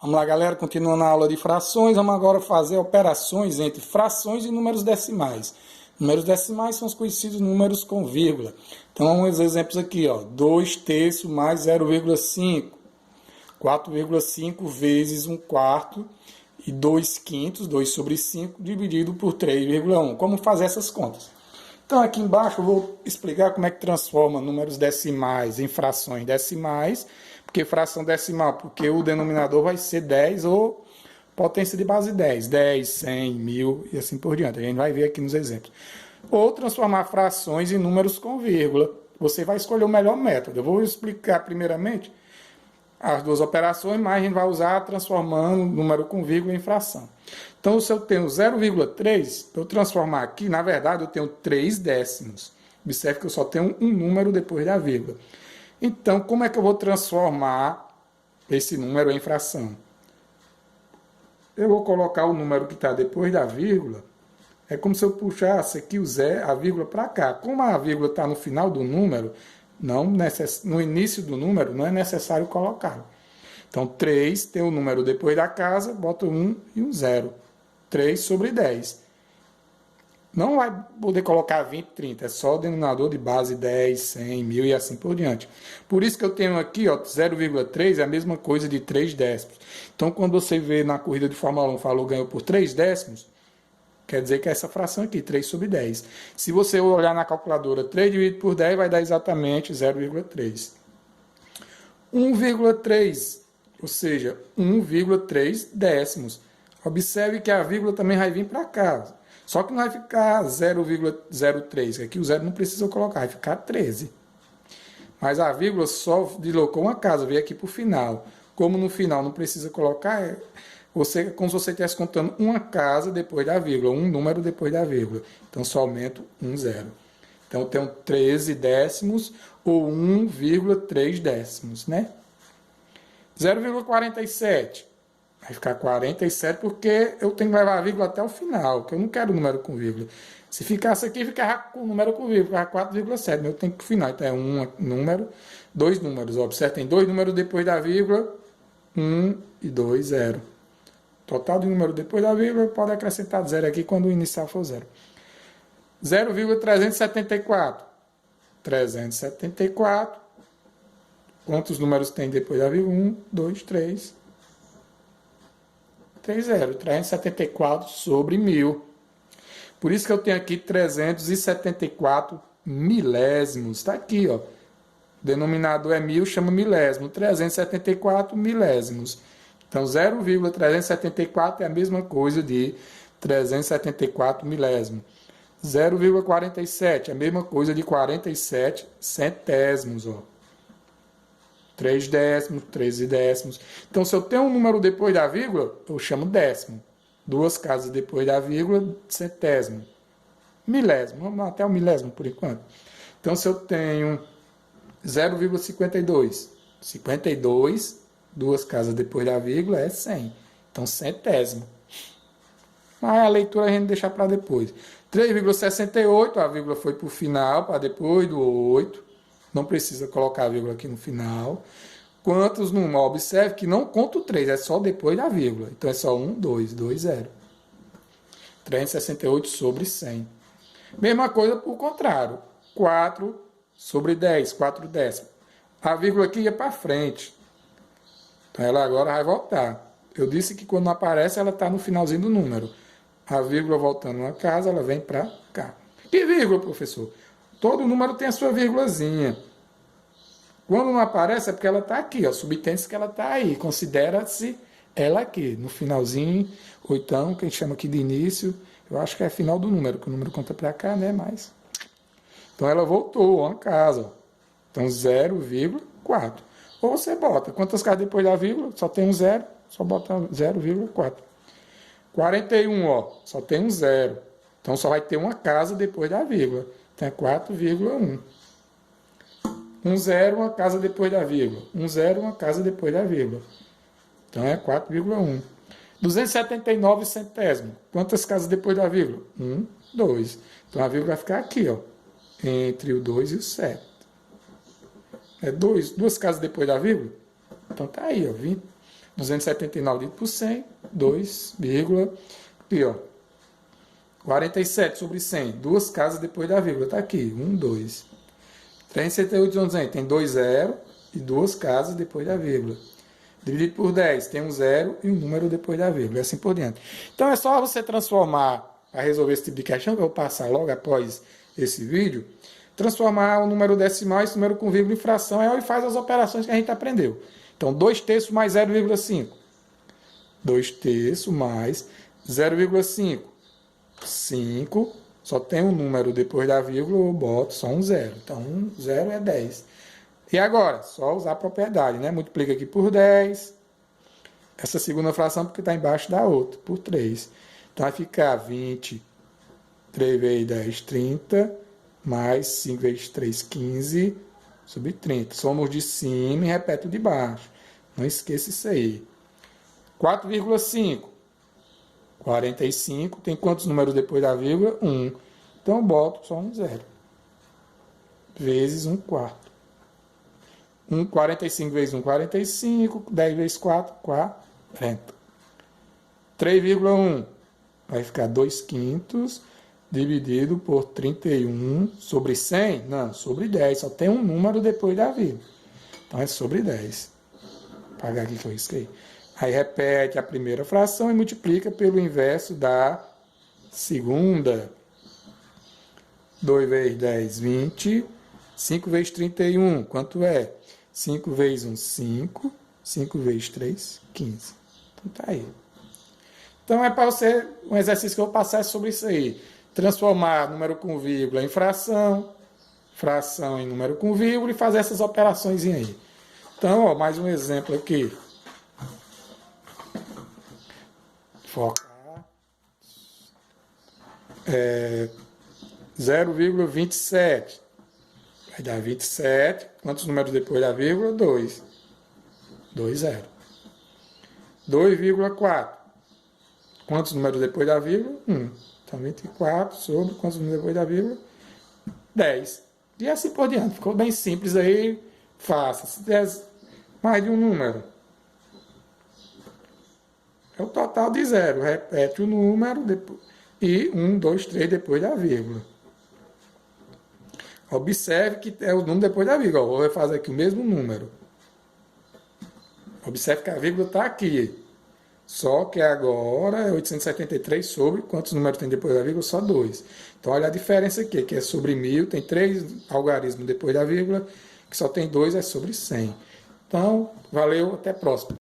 Vamos lá, galera, continuando a aula de frações, vamos agora fazer operações entre frações e números decimais. Números decimais são os conhecidos números com vírgula. Então, vamos ver exemplos aqui, ó. 2 terços mais 0,5. 4,5 vezes 1 quarto e 2 quintos, 2 sobre 5, dividido por 3,1. Como fazer essas contas? Então, aqui embaixo eu vou explicar como é que transforma números decimais em frações decimais. Porque fração decimal, porque o denominador vai ser 10 ou potência de base 10. 10, 100, 1000 e assim por diante. A gente vai ver aqui nos exemplos. Ou transformar frações em números com vírgula. Você vai escolher o melhor método. Eu vou explicar primeiramente as duas operações, mas a gente vai usar transformando número com vírgula em fração. Então, se eu tenho 0,3, para eu transformar aqui, na verdade, eu tenho 3 décimos. Observe que eu só tenho um número depois da vírgula. Então, como é que eu vou transformar esse número em fração? Eu vou colocar o número que está depois da vírgula. É como se eu puxasse aqui a vírgula para cá. Como a vírgula está no final do número, no início do número, não é necessário colocá-lo. Então, 3 tem o número depois da casa, bota 1 e um 0. 3 sobre 10. Não vai poder colocar 20, 30, é só o denominador de base 10, 100, 1000 e assim por diante. Por isso que eu tenho aqui, 0,3 é a mesma coisa de 3 décimos. Então, quando você vê na corrida de Fórmula 1, falou ganhou por 3 décimos, quer dizer que é essa fração aqui, 3 sobre 10. Se você olhar na calculadora, 3 dividido por 10 vai dar exatamente 0,3. 1,3, ou seja, 1,3 décimos. Observe que a vírgula também vai vir para cá. Só que não vai ficar 0,03, aqui o zero não precisa colocar, vai ficar 13. Mas a vírgula só deslocou uma casa, veio aqui para o final. Como no final não precisa colocar, é como se você estivesse contando uma casa depois da vírgula, um número depois da vírgula. Então só aumento um zero. Então eu tenho 13 décimos ou 1,3 décimos, né? 0,47. Vai ficar 47 porque eu tenho que levar a vírgula até o final, que eu não quero número com vírgula. Se ficasse aqui, ficava com número com vírgula, ficava 4,7, mas eu tenho que ir para o final. Então é um número, dois números. Observe, tem dois números depois da vírgula, 1 e 2, 0. Total de número depois da vírgula, pode acrescentar 0 aqui quando o inicial for 0. 0,374. 374. Quantos números tem depois da vírgula? 1, 2, 3. 374 sobre 1000. Por isso que eu tenho aqui 374 milésimos. Está aqui, ó. O denominador é 1000, chama milésimo. 374 milésimos. Então, 0,374 é a mesma coisa de 374 milésimo. 0,47 é a mesma coisa de 47 centésimos, ó. 3 décimos, 13 décimos. Então, se eu tenho um número depois da vírgula, eu chamo décimo. Duas casas depois da vírgula, centésimo. Milésimo, vamos até o milésimo por enquanto. Então, se eu tenho 0,52, 52, duas casas depois da vírgula é 100. Então, centésimo. Mas a leitura a gente deixa para depois. 3,68, a vírgula foi para o final, para depois do 8. Não precisa colocar a vírgula aqui no final. Quantos números? Observe que não conta o 3, é só depois da vírgula. Então é só 1, 2, 2, 0. 368 sobre 100. Mesma coisa por contrário. 4 sobre 10, 4 décimos. A vírgula aqui ia para frente. Então ela agora vai voltar. Eu disse que quando não aparece, ela está no finalzinho do número. A vírgula voltando uma casa, ela vem para cá. Que vírgula, professor? Todo número tem a sua vírgulazinha. Quando não aparece é porque ela está aqui, ó. Subtende-se que ela está aí. Considera-se ela aqui, no finalzinho, ou então, que a gente chama aqui de início, eu acho que é final do número, que o número conta para cá, né? Mas. Então ela voltou, uma casa. Ó. Então 0,4. Ou você bota, quantas casas depois da vírgula? Só tem um 0, só bota 0,4. 41, ó, só tem um 0. Então só vai ter uma casa depois da vírgula. Então é 4,1. 0, uma casa depois da vírgula. 0, uma casa depois da vírgula. Então é 4,1. 279 centésimo. Quantas casas depois da vírgula? 1, 2. Então a vírgula vai ficar aqui, ó. Entre o 2 e o 7. É duas casas depois da vírgula? Então tá aí, ó. 279 dividido por 100, 2, aqui, ó. 47 sobre 100, duas casas depois da vírgula, tá aqui, 1, 2. 368 tem 2 zeros e duas casas depois da vírgula. Dividido por 10, tem um zero e um número depois da vírgula, e assim por diante. Então é só você transformar, para resolver esse tipo de questão, que eu vou passar logo após esse vídeo, transformar o número decimal, esse número com vírgula em fração, e faz as operações que a gente aprendeu. Então, 2 terços mais 0,5. 2 terços mais 0,5. 5. Só tem um número depois da vírgula, eu boto só um zero. Então, 0 é 10. E agora? Só usar a propriedade, né? Multiplica aqui por 10. Essa segunda fração, porque está embaixo da outra, por 3. Então, vai ficar 20. 3 vezes 10, 30. Mais 5 vezes 3, 15. Sobre 30. Somos de cima e repete o de baixo. Não esqueça isso aí. 4,5. 45. Tem quantos números depois da vírgula? 1. Então, eu boto só um zero. Vezes 1 quarto. 45 vezes 1, 45. 10 vezes 4, 40. 3,1. Vai ficar 2 quintos. Dividido por 31 sobre 100? Não, sobre 10. Só tem um número depois da vírgula. Então, é sobre 10. Vou apagar aqui que eu risquei. Aí, repete a primeira fração e multiplica pelo inverso da segunda. 2 vezes 10, 20. 5 vezes 31, quanto é? 5 vezes 1, 5. 5 vezes 3, 15. Então, tá aí. Então, é para você, um exercício que eu vou passar sobre isso aí. Transformar número com vírgula em fração, fração em número com vírgula e fazer essas operações aí. Então, ó, mais um exemplo aqui. Focar. 0,27. Vai dar 27. Quantos números depois da vírgula? 2. 2, 0. 2,4. Quantos números depois da vírgula? 1. Então, 24 sobre quantos números depois da vírgula? 10. E assim por diante. Ficou bem simples aí. Faça. Se der mais de um número, é o total de 0. Repete o número depois, e 1, 2, 3 depois da vírgula. Observe que é o número depois da vírgula. Vou fazer aqui o mesmo número. Observe que a vírgula está aqui. Só que agora é 873 sobre quantos números tem depois da vírgula? Só 2. Então, olha a diferença aqui, que é sobre 1000, tem 3 algarismos depois da vírgula, que só tem 2, é sobre 100. Então, valeu, até a próxima.